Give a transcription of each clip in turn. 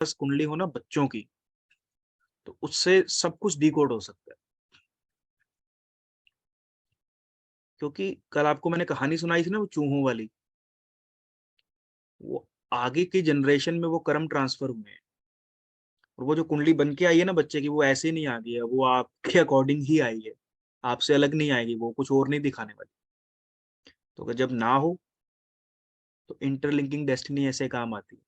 पास कुंडली हो ना बच्चों की, तो उससे सब कुछ डिकोड हो सकता है। क्योंकि कल आपको मैंने कहानी सुनाई थी ना वो चूहों वाली, वो आगे की जनरेशन में वो कर्म ट्रांसफर हुए हैं। और वो जो कुंडली बन के आई है ना बच्चे की, वो ऐसे नहीं आ गई है, वो आपके अकॉर्डिंग ही आई है, आपसे अलग नहीं आएगी, वो कुछ और नहीं दिखाने वाली। तो अगर जब ना हो तो इंटरलिंकिंग डेस्टिनी ऐसे काम आती है।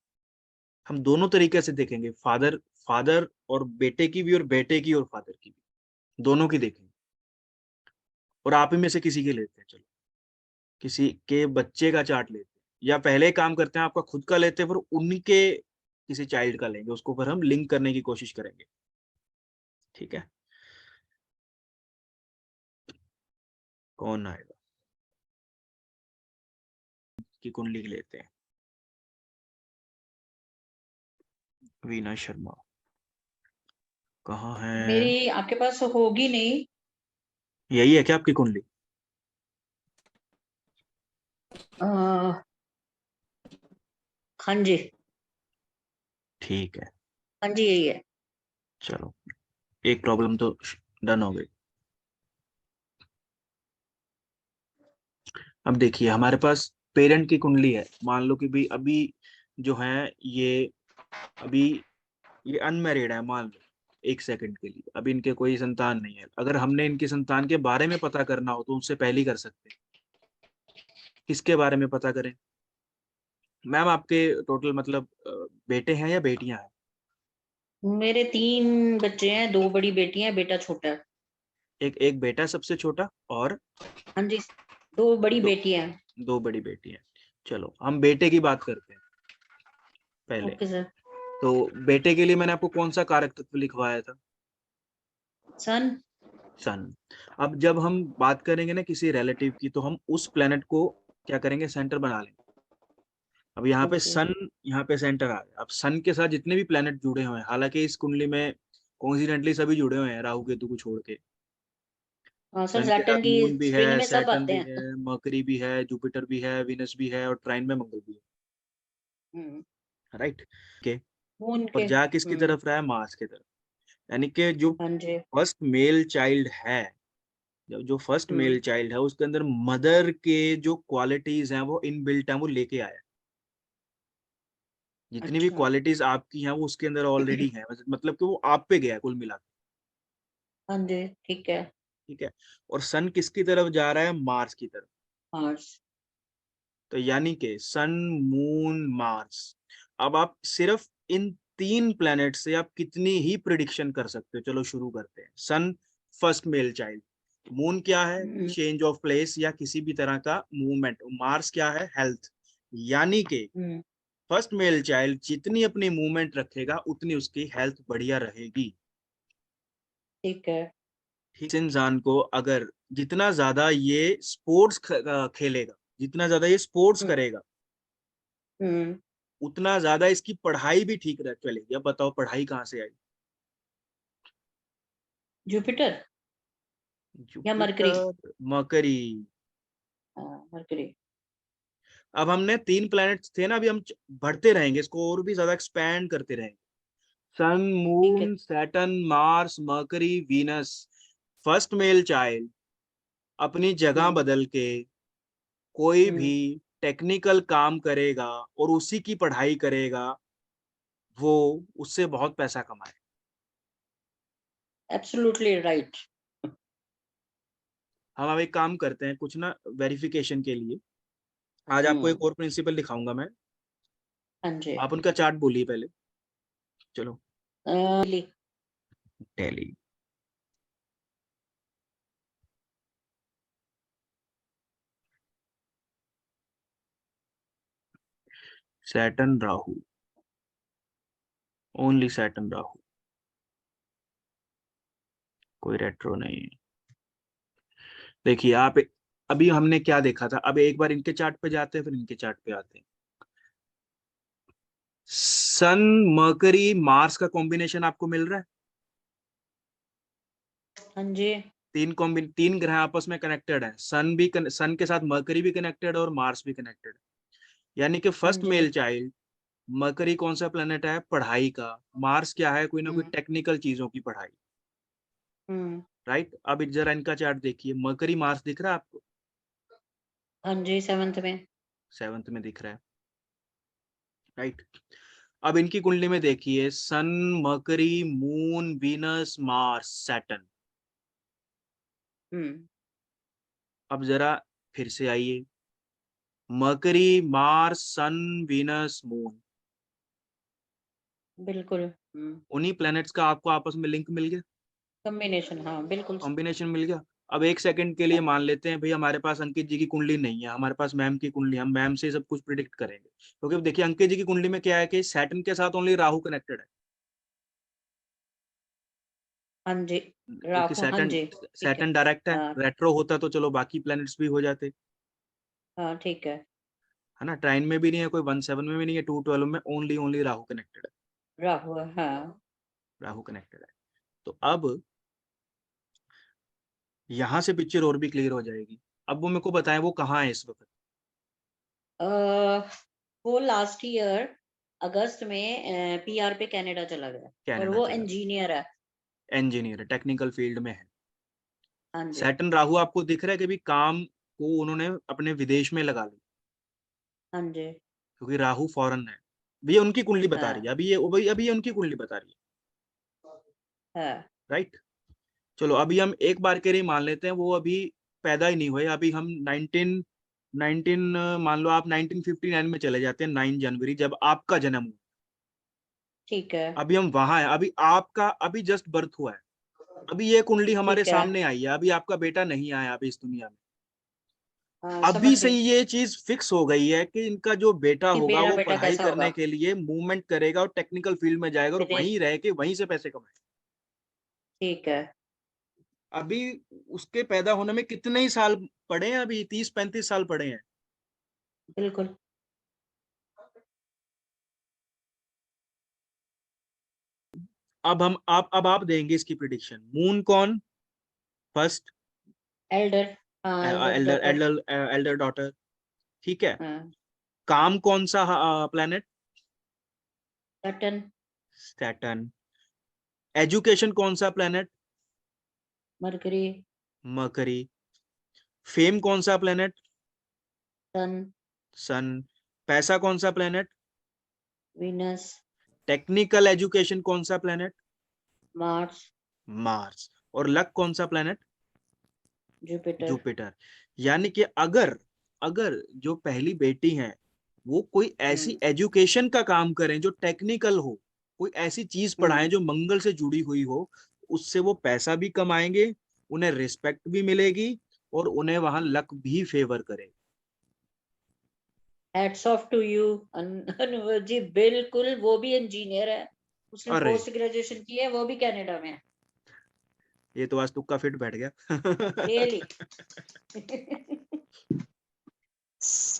हम दोनों तरीके से देखेंगे, फादर फादर और बेटे की भी, और बेटे की और फादर की भी, दोनों की देखेंगे। और आप ही में से किसी के लेते हैं, चलो किसी के बच्चे का चार्ट लेते हैं, या पहले काम करते हैं आपका खुद का लेते हैं, फिर उन्हीं के किसी चाइल्ड का लेंगे, उसको फिर हम लिंक करने की कोशिश करेंगे। ठीक है, कौन आएगा की कुंडली लेते हैं। वीना शर्मा कहाँ है? मेरी आपके पास होगी नहीं। यही है क्या आपकी कुंडली? हाँ जी, ठीक है, हाँ जी, यही है। चलो एक प्रॉब्लम तो डन हो गई। अब देखिए हमारे पास पेरेंट की कुंडली है, मान लो कि भी अभी जो है ये, अभी ये अनमैरिड है मान लो, एक सेकंड के लिए अभी इनके कोई संतान नहीं है। अगर हमने इनके संतान के बारे में पता करना हो तो उनसे पहले ही कर सकते हैं। किसके बारे में पता करें मैम? आपके टोटल मतलब बेटे हैं या बेटियां हैं? मेरे 3 बच्चे हैं, 2 बड़ी बेटियां हैं, बेटा छोटा है। एक एक बेटा सबसे छोटा, और हाँ जी, 2 बड़ी दो बेटियां हैं। दो बड़ी बेटी हैं। चलो हम बेटे की बात करते हैं पहले। Okay sir. तो बेटे के लिए मैंने आपको कौन सा कारक तत्व लिखवाया था? सन। सन। अब जब हम बात करेंगे ना किसी रिलेटिव की, तो हम उस प्लेनेट को क्या करेंगे, सेंटर बना लेंगे। अब यहाँ पे ओके। सन, यहाँ पे सेंटर आ गया। अब सन के साथ जितने भी प्लेनेट जुड़े हुए हैं, हालांकि इस कुंडली में कोइंसिडेंटली सभी जुड़े हुए हैं राहु केतु को छोड़ के। हाँ सर, सन के साथ सैटर्न की मून भी स्पिन है, में सब सैटर्न आते भी हैं। है, मरकरी भी है, जुपिटर भी है, विनस भी है, और ट्राइन में मंगल भी हम्म। है। राइट के। मून और के। जा किसकी तरफ रहा है? मार्स की तरफ। यानी कि जो हाँ जी। फर्स्ट मेल चाइल्ड है, जो फर्स्ट मेल हम्म। चाइल्ड है, उसके अंदर मदर के जो क्वालिटीज हैं वो इनबिल्ट है, वो लेके आया। जितनी भी अच्छा। क्वालिटीज आपकी हैं वो उसके अंदर ऑलरेडी है, मतलब कि वो आप पे गया है कुल मिला के। हाँ जी, ठीक है। ठीक है। और सन किसकी तरफ जा रहा है? मार्स की तरफ। मार्स। तो यानी कि सन, मून, मार्स। अब आप सिर्फ इन 3 प्लैनेट से आप कितनी ही प्रिडिक्शन कर सकते हो? चलो शुरू करते हैं। सन फर्स्ट मेल चाइल्ड, मून क्या है? हम्म। चेंज ऑफ प्लेस या किसी भी तरह का मूवमेंट, मार्स क्या है? हेल्थ। यानी कि हम्म। फर्स्ट मेल चाइल्ड जितनी अपनी मूवमेंट रखेगा उतनी उसकी हेल्थ बढ़िया रहेगी। ठीक है। ठीक, इस इंसान को अगर जितना ज्यादा ये स्पोर्ट्स खेलेगा, जितना ज्यादा ये स्पोर्ट्स हम्म। करेगा, हम्म। उतना ज्यादा इसकी पढ़ाई भी ठीक रह चलेगी। अब बताओ पढ़ाई कहाँ से आई? जुपिटर या मरकरी। Jupiter, mercury. हाँ, मरकरी। अब हमने 3 प्लैनेट्स थे ना, अभी हम बढ़ते रहेंगे इसको और भी ज्यादा एक्सपैंड करते रहेंगे। सन, ठीक है। Moon, Saturn, Mars, mercury, Venus. First male child अपनी जगह हम्म। बदल के कोई भी हम्म। टेक्निकल काम करेगा और उसी की पढ़ाई करेगा, वो उससे बहुत पैसा कमाए। Absolutely right. हम अब एक काम करते हैं कुछ ना वेरिफिकेशन के लिए। आज आपको हम्म। एक और प्रिंसिपल दिखाऊंगा मैं। हाँ जी। आप उनका चार्ट बोलिए पहले। चलो। ली। टैली। Saturn Rahu, only Saturn Rahu, कोई रेट्रो नहीं। देखिए आप, अभी हमने क्या देखा था, अब एक बार इनके चार्ट पे जाते हैं फिर इनके चार्ट पे आते हैं। सन, मरकरी, मार्स का कॉम्बिनेशन आपको मिल रहा है? हाँ जी। 3 ग्रह आपस में कनेक्टेड है, सन के साथ मरकरी भी कनेक्टेड है और मार्स भी कनेक्टेड है। यानी कि हाँ फर्स्ट जी। मेल चाइल्ड मरकरी कौन सा प्लेनेट है? पढ़ाई का। मार्स क्या है? कोई ना कोई हम्म टेक्निकल चीजों की पढ़ाई। हम्म राइट, अब जरा इनका चार्ट देखिए, मरकरी मार्स दिख रहा है आपको? हाँ जी, 7th में। 7th में दिख रहा है। राइट, अब इनकी कुंडली में देखिए, sun, Mercury, moon, Venus, Mars, Saturn. हम्म अब जरा फिर से आइए, Mercury, Mars, sun, Venus, moon. बिल्कुल। उन्हीं प्लैनेट्स का आपको आपस में लिंक मिल गया, कॉम्बिनेशन, हाँ बिल्कुल। कॉम्बिनेशन मिल गया। अब एक सेकंड के लिए मान लेते हैं भाई हमारे पास अंकित जी की कुंडली नहीं है, हमारे पास मैम की कुंडली, हम मैम से सब कुछ प्रिडिक्ट करेंगे, क्योंकि देखिए अंकित जी की कुंडली में क्या है कि सैटर्न के साथ ओनली राहु कनेक्टेड है। हाँ जी, क्योंकि राहु, हाँ सैटर्न जी, ठीक है। सैटर्न डायरेक्ट है, हाँ रेट्रो होता तो चलो बाकी प्लैनेट्स भी हो जाते, हाँ, ठीक है। है ना। ट्राइन में भी नहीं है कोई, 1/7 में भी नहीं है, 2/12 में ओनली ओनली राहु कनेक्टेड है, राहु, हाँ। राहु कनेक्टेड है। तो अब यहाँ से पिक्चर और भी क्लियर हो जाएगी। अब वो मेरे को बताएं वो कहाँ है इस वक्त? अ, वो लास्ट ईयर अगस्त में पीआर पे कनाडा चला गया। और कनाडा वो चला गया, इंजीनियर है। इंजीनियर है, टेक्निकल फील्ड में है। हाँ जी। सैटर्न राहु आपको दिख रहा है कि भी काम को उन्होंने अपने विदेश में लगा लिया, हाँ जी। क्योंकि राहु फॉरेन है। भैया उनकी कुंडली बता रही हाँ है, अभी ये उनकी कुंडली बता रही है। है। राइट, चलो अभी हम एक बार के लिए मान लेते हैं वो अभी पैदा ही नहीं हुए, अभी हम 19 मान लो आप 1959 में चले जाते हैं, 9 जनवरी जब आपका जन्म हुआ। ठीक है। अभी हम वहां हैं, अभी आपका अभी जस्ट बर्थ हुआ है, अभी ये कुंडली हमारे ठीक है। सामने आई है, अभी आपका बेटा नहीं आया अभी इस दुनिया में। हाँ, अभी समझ से गई ही ये चीज फिक्स हो गई है कि इनका जो बेटा कि होगा मेरा वो बेटा पढ़ाई कैसा करने होगा। के लिए मूवमेंट करेगा और टेक्निकल फील्ड में जाएगा और विदेश। वहीं रह के वहीं से पैसे कमाएगा। ठीक है। अभी उसके पैदा होने में कितने ही साल पड़े हैं, अभी 30-35 साल पड़े हैं। बिल्कुल। अब आप देंगे इसकी प्रिडिक्शन। मून कौन? First, elder. हाँ, elder elder daughter. Elder elder daughter, ठीक है। हाँ। काम कौन सा प्लेनेट? सैटर्न। सैटर्न। एजुकेशन कौन सा प्लेनेट? मरकरी। मरकरी। फेम कौन सा प्लेनेट? सन। सन। पैसा कौन सा प्लेनेट? वीनस। टेक्निकल एजुकेशन कौन सा प्लेनेट? मार्स। मार्स। और लक कौन सा प्लेनेट? जुपिटर। जुपिटर। यानी कि अगर अगर जो पहली बेटी है वो कोई ऐसी हम्म एजुकेशन का काम करें जो टेक्निकल हो, कोई ऐसी चीज पढ़ाएं हम्म जो मंगल से जुड़ी हुई हो, उससे वो पैसा भी कमाएंगे, उन्हें रिस्पेक्ट भी मिलेगी और उन्हें वहां लक भी फेवर करेगा। Hats off to you Anwar ji, बिल्कुल। वो भी इंजीनियर है, उसने अरे पोस्ट ग्रेजुएशन की है, वो भी कनाडा में है। ये तो आज तुक्का फिट बैठ गया। Really.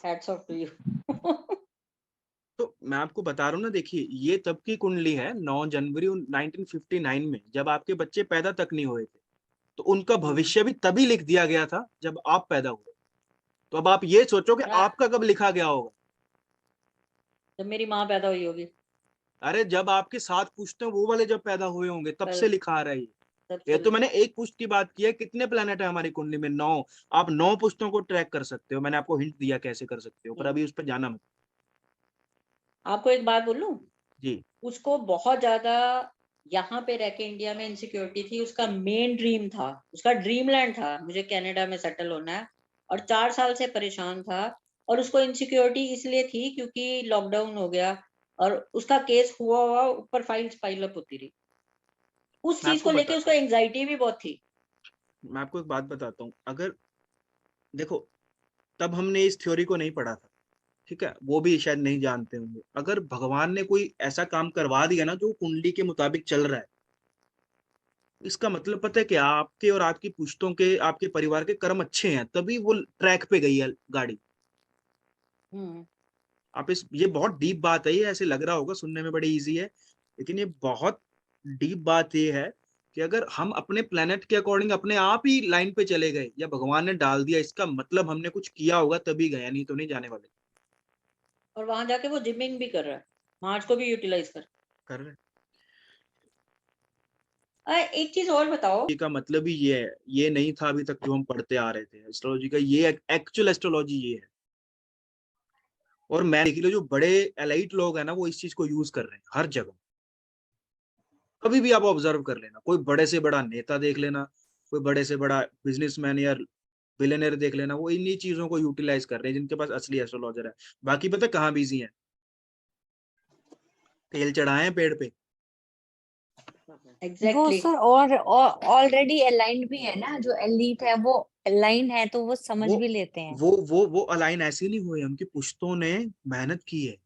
Hats off to you. तो मैं आपको बता रहा हूँ ना, देखिए ये तब की कुंडली है 9 जनवरी 1959 में, जब आपके बच्चे पैदा तक नहीं हुए थे। तो उनका भविष्य भी तभी लिख दिया गया था जब आप पैदा हुए। तो अब आप ये सोचो कि आपका कब लिखा गया होगा। जब मेरी माँ पैदा हुई होगी। अरे जब आपके 7 पुश्ते वो वाले जब पैदा हुए होंगे तब कल। से लिखा आ रहा है तब ये से तो मैंने एक पुश्त की बात की है, कितने प्लेनेट है हमारी कुंडली में? 9। आप 9 पुश्तों को ट्रैक कर सकते हो, मैंने आपको हिंट दिया कैसे कर सकते हो, पर हम्म, अभी उस पर जाना मत। आपको एक बात बोलूं। जी। उसको बहुत ज्यादा यहाँ पे रह के इंडिया में इनसिक्योरिटी थी। उसका मेन ड्रीम था, उसका ड्रीम लैंड था, मुझे कनाडा में सेटल होना है। और 4 साल से परेशान था। और उसको इनसिक्योरिटी इसलिए थी क्योंकि लॉकडाउन हो गया। और उसका केस हुआ हुआ ऊपर फाइल्स पाइल अप होती रही। उस मैं चीज आपको को लेके बताता उसको हूँ, एंजाइटी भी बहुत थी। मैं आपको एक बात बताता हूँ, अगर देखो तब हमने इस थ्योरी को नहीं पढ़ा था, ठीक है, वो भी शायद नहीं जानते होंगे। अगर भगवान ने कोई ऐसा काम करवा दिया ना जो कुंडली के मुताबिक चल रहा है, इसका मतलब पता है कि आपके और आपकी पुश्तों के, आपके परिवार के कर्म अच्छे हैं, तभी वो ट्रैक पे गई है गाड़ी। हम्म आप इस ये बहुत डीप बात है, ये ऐसे लग रहा होगा सुनने में बड़ी इजी है, लेकिन ये बहुत डीप बात ये है कि अगर हम अपने प्लेनेट के अकॉर्डिंग अपने आप ही लाइन पे चले गए या भगवान ने डाल दिया, इसका मतलब हमने कुछ किया होगा तभी गया, नहीं तो नहीं जाने वाले। और वहां जाके वो जिमिंग भी कर रहा है। मार्च को भी यूटिलाइज कर रहे हैं। एक चीज और बताओ, का मतलब ही ये है, ये नहीं था अभी तक जो हम पढ़ते आ रहे थे एस्ट्रोलॉजी का, ये एक्चुअल एस्ट्रोलॉजी ये है। और मैं देख लो जो बड़े एलाइट लोग हैं ना, वो इस चीज को यूज कर रहे हैं हर जगह। कभी भी आप ऑब्जर्व कर लेना, कोई बड़े से बड़ा नेता देख लेना, कोई बड़े से बड़ा बिजनेसमैन या बिलियनर देख लेना, वो इन्हीं चीजों को यूटिलाइज कर रहे हैं जिनके पास असली एस्ट्रोलॉजर है। बाकी पता कहाँ बिजी है, तेल चढ़ाए हैं पेड़ पे। वो एग्जैक्टली सर और ऑलरेडी अलाइंड भी है ना, जो एलीट है वो अलाइन है, तो वो समझ वो भी लेते हैं। वो अलाइन ऐसे नहीं हुए, उनकी पुश्तों ने मेहनत की है,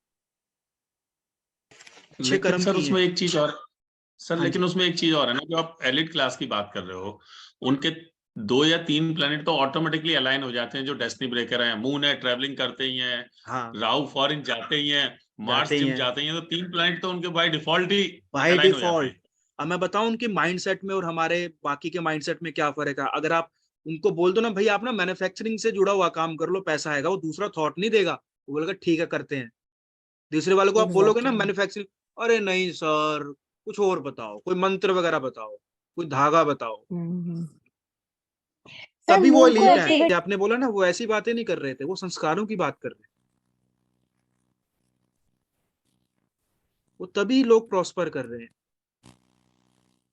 अच्छे लेकिन कर्म सर किए उसमें हैं। एक चीज और, सर हाँ लेकिन जी, उसमें एक चीज और है ना, जो आप एलिट क्लास की बात कर रहे हो, उनके 2 या 3 प्लेनेट तो ऑटोमेटिकली अलाइन हो जाते हैं, जो डेस्टिनी ब्रेकर है। मून है, ट्रेवलिंग करते ही हैं, हाँ राहु फॉरेन जाते ही हैं, जाते मार्स ही जिम हैं जाते ही हैं, तो 3 प्लेनेट तो उनके बाय डिफॉल्ट ही बाय अलाइन हो जाते डिफॉल्ट। हैं। अब मैं बताऊं उनके माइंडसेट में और हमारे बाकी के माइंडसेट में क्या फर्क है। अगर आप उनको बोल दो ना भाई आप ना मैन्युफैक्चरिंग से जुड़ा हुआ काम कर लो, पैसा आएगा, वो दूसरा थॉट नहीं देगा, वो बोलेगा ठीक है करते हैं। दूसरे वाले को आप बोलोगे ना एग्जैक्टली। मैन्युफैक्चरिंग, अरे नहीं सर कुछ और बताओ, कोई मंत्र वगैरह बताओ, कोई धागा बताओ। सर तभी वो मून को एलीट है। एक्टिवेट, आपने बोला ना वो ऐसी बातें नहीं कर रहे थे, वो संस्कारों की बात कर रहे थे। वो तभी लोग प्रॉस्पर कर रहे हैं।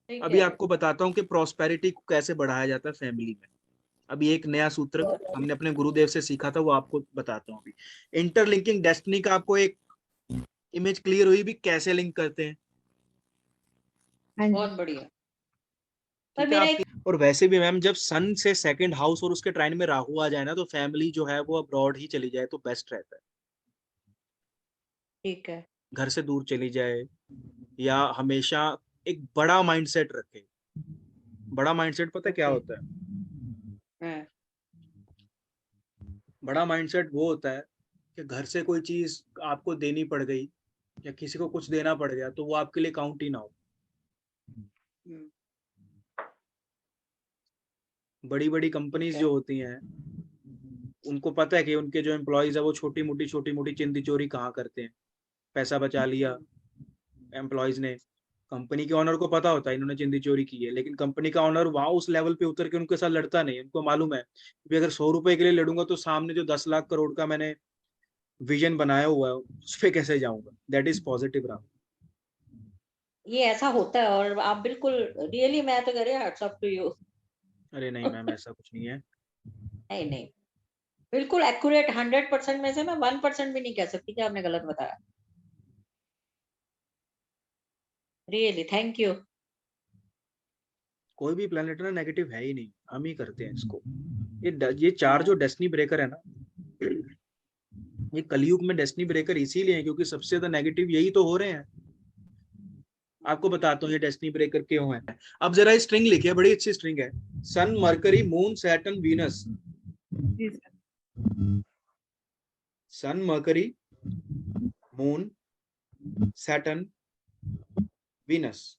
ठीक अभी है। आपको बताता हूँ कि प्रॉस्पेरिटी को कैसे बढ़ाया जाता है फैमिली में। अभी एक नया सूत्र हमने अपने गुरुदेव से सीखा था, वो आपको बताता हूँ अभी। इंटरलिंकिंग डेस्टिनी का आपको एक इमेज क्लियर हुई भी कैसे लिंक करते हैं। बहुत बढ़िया। पर ठीक है मेरा आपकी। और वैसे भी मैम जब सन से सेकंड हाउस और उसके ट्राइन में राहु आ जाए ना, तो फैमिली जो है वो अब्रॉड ही चली जाए तो बेस्ट रहता है। ठीक है। घर से दूर चली जाए, या हमेशा एक बड़ा माइंडसेट रखे। बड़ा माइंडसेट पता क्या ओके। होता है? हाँ, बड़ा माइंडसेट वो होता है कि घर से कोई चीज आपको देनी पड़ गई या किसी को कुछ देना पड़ गया तो वो आपके लिए काउंट ही ना हो। हम्म, बड़ी बड़ी कंपनीज जो होती हैं, उनको पता है कि उनके जो एम्प्लॉयज है वो छोटी मोटी चिंदी चोरी कहाँ करते हैं। पैसा बचा लिया एम्प्लॉयज ने, कंपनी के ऑनर को पता होता है इन्होंने चिंदी चोरी की है, लेकिन कंपनी का ऑनर वहां उस लेवल पे उतर के उनके साथ लड़ता नहीं। उनको मालूम है कि अगर 100 रुपए के लिए लड़ूंगा तो सामने जो 10 लाख करोड़ का मैंने विजन बनाया हुआ है उस पे कैसे जाऊंगा। That is positive Ram. ये ऐसा होता है और आप बिल्कुल रियली, मैं तो कह रही हूँ हैट्स ऑफ टू यू। अरे नहीं मैम ऐसा कुछ नहीं है। नहीं नहीं, बिल्कुल एक्यूरेट। 100% में से मैं 1% भी नहीं कह सकती कि आपने गलत बताया। Really thank you. कोई भी प्लेनेट ना नेगेटिव है ही नहीं, हम ही करते हैं इसको। ये 4 जो डेस्टिनी ब्रेकर है ना, ये कलयुग में डेस्टिनी ब्रेकर इसीलिए है क्योंकि सबसे ज्यादा नेगेटिव यही तो हो रहे हैं। आपको बताता हूँ ये डेस्टिनी ब्रेकर क्यों है। अब जरा स्ट्रिंग लिखिए, बड़ी अच्छी स्ट्रिंग है। सन, मरकरी, मून, सैटर्न, वीनस। सन, मरकरी, मून, सैटर्न, वीनस।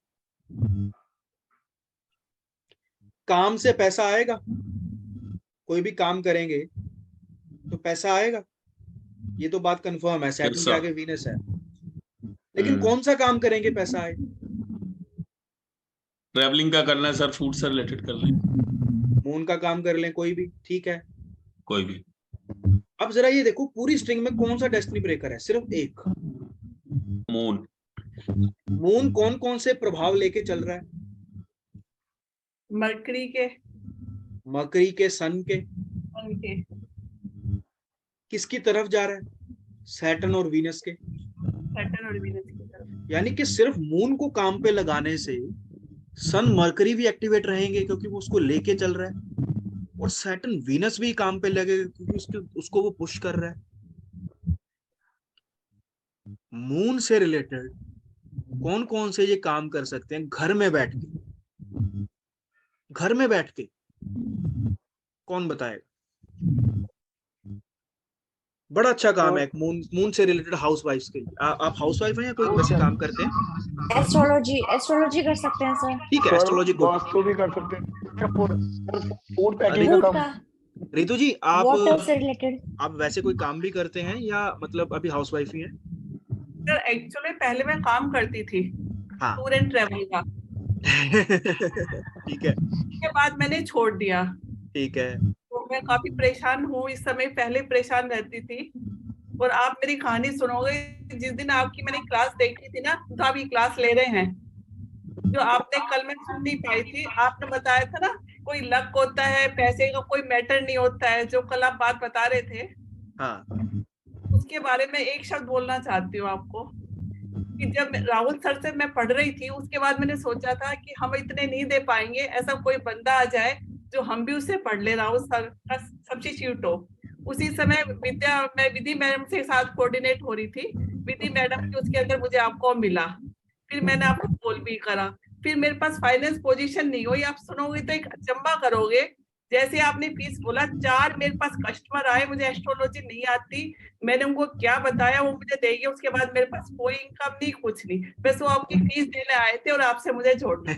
काम से पैसा आएगा, कोई भी काम करेंगे तो पैसा आएगा, ये तो बात कंफर्म है। सैटर्न के आगे वीनस है, लेकिन कौन सा काम करेंगे पैसा आए? ट्रैवलिंग का करना है सर, फूड से रिलेटेड कर लें, मून का काम कर लें कोई भी, ठीक है। कोई भी। अब जरा ये देखो पूरी स्ट्रिंग में कौन सा डेस्टिनी ब्रेकर है? सिर्फ एक, मून। मून। कौन कौन से प्रभाव लेके चल रहा है? मरकरी के, मकरी के, सन के। उनके, किसकी तरफ जा रहा है? सैटर्न और वीनस के। सैटर्न और वीनस की तरफ। यानी कि सिर्फ मून को काम पे लगाने से सन, मरकरी भी एक्टिवेट रहेंगे क्योंकि वो उसको लेके चल रहा है, और सैटर्न, वीनस भी काम पे लगेगा क्योंकि उसको वो पुश कर रहा है। मून से रिलेटेड कौन कौन से ये काम कर सकते हैं घर में बैठ के? घर में बैठ के कौन बताएगा? बड़ा अच्छा काम है मून से रिलेटेड हाउस वाइफ के लिए। आप हाउस वाइफ हैं या कोई वैसे काम करते हैं? एस्ट्रोलॉजी, एस्ट्रोलॉजी कर सकते हैं सर। ठीक है, एस्ट्रोलॉजी को। वास्तु भी कर सकते हैं। फूड अरे पैकिंग का फूड काम। का, रितु जी आप वाटर से रिलेटेड। वैसे कोई काम भी करते हैं या मतलब अभी हाउस वाइफ ही हैं? सर एक्चुअली पहले मैं काम करती थी हाँ टूर एंड ट्रेवल का, ठीक है उसके बाद मैंने छोड़ दिया। ठीक है। तो मैं काफी परेशान हूँ इस समय, पहले परेशान रहती थी। और आप मेरी कहानी सुनोगे, जिस दिन आपकी मैंने क्लास देखी थी ना, तो आप ये क्लास ले रहे हैं जो आपने कल मैं सुन नहीं पाई थी। आपने बताया था ना कोई लक होता है, पैसे का कोई मैटर नहीं होता है, जो कल आप बात बता रहे थे, हाँ उसके बारे में एक शब्द बोलना चाहती हूँ आपको। कि जब राहुल सर से मैं पढ़ रही थी, उसके बाद मैंने सोचा था कि हम इतने नहीं दे पाएंगे, ऐसा कोई बंदा आ जाए जो हम भी उससे पढ़ ले, राहुल सर का सब्स्टिट्यूट हो। उसी समय मैं विधि मैडम से साथ कोऑर्डिनेट हो रही थी, विधि मैडम के उसके अंदर मुझे आपको मिला, फिर मैंने आपको कॉल भी करा। फिर मेरे पास फाइनेंस पोजीशन नहीं हुई, आप सुनोगे तो एक अचंबा करोगे। जैसे आपने फीस बोला, 4 मेरे पास कस्टमर आए, मुझे एस्ट्रोलॉजी नहीं आती, मैंने उनको क्या बताया, वो मुझे दे गए। उसके बाद मेरे पास कोई इनकम नहीं, कुछ नहीं, बस वो आपकी फीस देने आए थे और आपसे मुझे जोड़ना।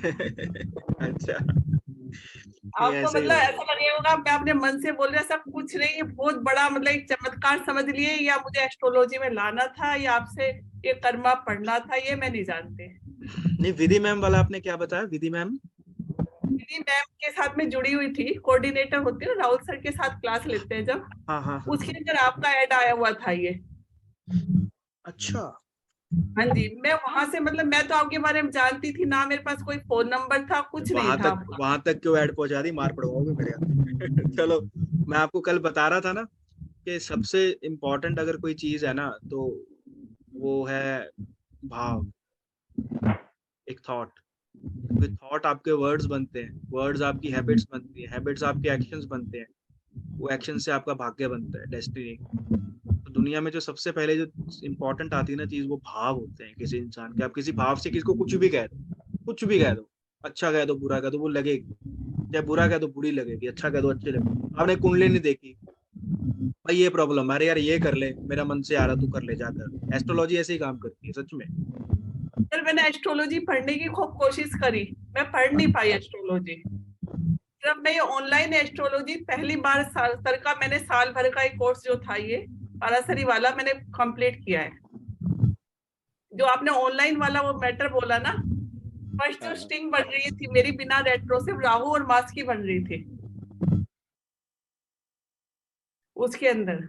अच्छा ये आपको ऐसे ही मतलब होगा। ऐसा लगेगा मैं अपने मन से बोल रहा, सब कुछ नहीं, ये बहुत बड़ा मतलब एक चमत्कार समझ लिए, या मुझे एस्ट्रोलॉजी में लाना था, या आपसे ये कर्मा पढ़ना था, ये मैं नहीं जानती। नहीं विधि मैम वाला आपने क्या बताया? विधि मैम दीदी मैम के साथ में जुड़ी हुई थी, कोऑर्डिनेटर होती है ना, राहुल सर के साथ क्लास लेते हैं जब, हाँ हाँ हाँ उसके अंदर आपका ऐड आया हुआ था ये। अच्छा हाँ जी, मैं वहां से मतलब मैं तो आपके बारे में जानती थी ना, मेरे पास कोई फोन नंबर था, कुछ नहीं था आपका। वहां तक क्यों ऐड पहुंचा दी, मार पड़वाओगे मेरे यहाँ। चलो मैं आपको कल बता रहा था ना कि सबसे इम्पोर्टेंट अगर कोई चीज है ना तो वो है भाव, एक थॉट। क्योंकि थॉट आपके वर्ड्स बनते हैं, वर्ड्स आपकी हैबिट्स बनती है, हैबिट्स आपके एक्शंस बनते हैं, वो एक्शन से आपका भाग्य बनता है, डेस्टिनी। तो दुनिया में जो सबसे पहले जो इम्पोर्टेंट आती है ना चीज, वो भाव होते हैं किसी इंसान के। आप किसी भाव से किसी को कुछ भी कह दो, कुछ भी कह दो, अच्छा कह दो बुरा कह दो, वो लगेगी। चाहे बुरा कह दो बुरी लगेगी, अच्छा कह दो अच्छी लगेगी। आपने कुंडली नहीं देखी, भाई ये प्रॉब्लम, अरे यार ये कर ले, मेरा मन से आ रहा तू कर ले जाकर। एस्ट्रोलॉजी ऐसे ही काम करती है सच में। सर मैंने एस्ट्रोलॉजी पढ़ने की खूब कोशिश करी, मैं पढ़ नहीं पाई एस्ट्रोलॉजी। जब मैं ये ऑनलाइन एस्ट्रोलॉजी पहली बार सर का, मैंने साल भर का एक कोर्स जो था ये पारासरी वाला मैंने कंप्लीट किया है। जो आपने ऑनलाइन वाला वो मैटर बोला ना, फर्स्ट जो स्टिंग बन रही थी मेरी बिना रेट्रो, सिर्फ राहु और मास की बन रही थी उसके अंदर।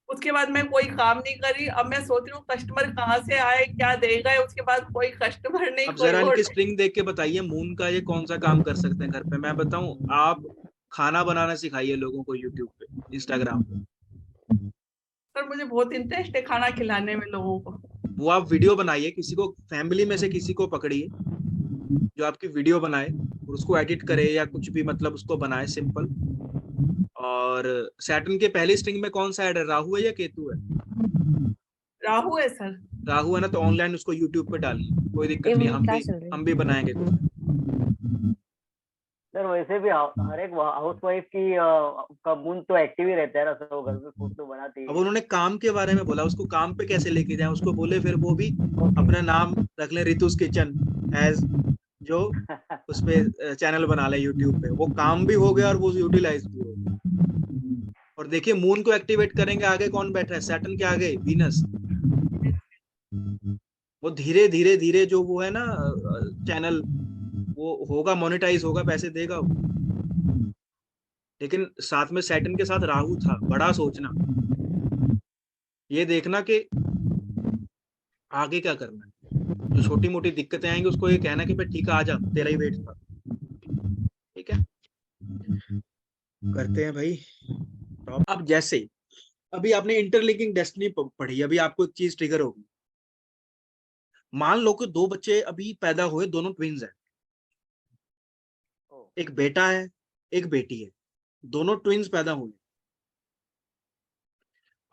उसके बाद मैं कोई काम नहीं करी, अब मैं सोच रही हूँ कस्टमर कहाँ से आए, क्या देगा, उसके बाद कोई कस्टमर नहीं, अब कोई जरा और इनकी स्ट्रिंग देख के बताइए मून का ये कौन सा काम कर सकते हैं घर पे। मैं बताऊं, आप खाना बनाना सिखाइए लोगों को यूट्यूब पे, इंस्टाग्राम पे। सर मुझे बहुत इंटरेस्ट है खाना खिलाने में लोगों को। वो आप वीडियो बनाइए, किसी को फैमिली में से किसी को पकड़िए जो आपकी वीडियो बनाए और उसको एडिट करे या कुछ भी, मतलब उसको बनाए सिंपल। और सैटर्न के पहली स्ट्रिंग में कौन सा ऐड है, राहु है या केतु है? राहु है सर। राहु है ना, तो ऑनलाइन उसको यूट्यूब पे डालिए, कोई दिक्कत ये नहीं, मेरी क्लास चल रही है। हम भी बनाएंगे कुछ। सर वैसे भी हर एक हाउस वाइफ की का मून तो एक्टिव ही रहता है ना सर, वो घर में फूड तो बनाती ही अब है। उन्होंने काम के बारे में बोला, उसको काम पे कैसे लेके जाए, उसको बोले फिर वो भी अपना नाम रख ले रितुस किचन एज, जो उस पे चैनल बना ले यूट्यूब पे, वो काम भी हो गया और वो यूटिलाइज भी हो गया। और देखिए मून को एक्टिवेट करेंगे, आगे कौन बैठा है, सैटर्न के आगे वीनस। वो धीरे धीरे धीरे जो वो है ना चैनल, वो होगा मोनेटाइज होगा, पैसे देगा वो। लेकिन साथ में सैटर्न के साथ राहु था, बड़ा सोचना, ये देखना कि आगे क्या करना है। जो छोटी मोटी दिक्कतें आएंगी उसको ये कहना कि भाई ठीक है आ जा, तेरा ही वेट था। ठीक है, करते हैं भाई। तो अब जैसे अभी आपने इंटरलिंकिंग डेस्टिनी पढ़ी, अभी आपको एक चीज ट्रिगर होगी। मान लो कि दो बच्चे अभी पैदा हुए, दोनों ट्विंस हैं, एक बेटा है एक बेटी है, दोनों ट्विंस पैदा हुए।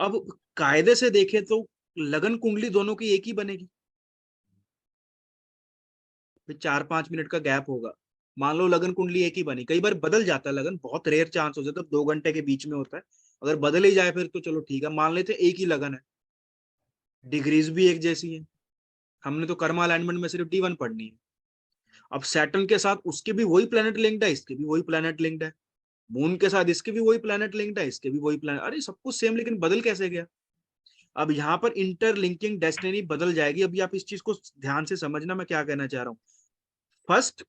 अब कायदे से देखें तो लगन कुंडली दोनों की एक ही बनेगी। फिर 4-5 मिनट का गैप होगा, मान लो लगन कुंडली एक ही बनी। कई बार बदल जाता है लगन, बहुत रेयर चांस हो जाता है, 2 घंटे के बीच में होता है। अगर बदल ही जाए फिर तो चलो ठीक है, मान लेते एक ही लगन है, डिग्रीज भी एक जैसी है, हमने तो कर्मा अलाइनमेंट में सिर्फ D1 पढ़नी है। अब सैटर्न के साथ उसके भी वही प्लेनेट लिंक्ड है, इसके भी वही प्लेनेट लिंक्ड है, मून के साथ इसके भी वही प्लेनेट लिंक्ड है, इसके भी वही प्लेनेट, अरे सब कुछ सेम, लेकिन बदल कैसे गया? अब यहाँ पर इंटरलिंकिंग डेस्टिनी बदल जाएगी। अभी आप इस चीज को ध्यान से समझना मैं क्या कहना चाह रहा हूँ। फर्स्ट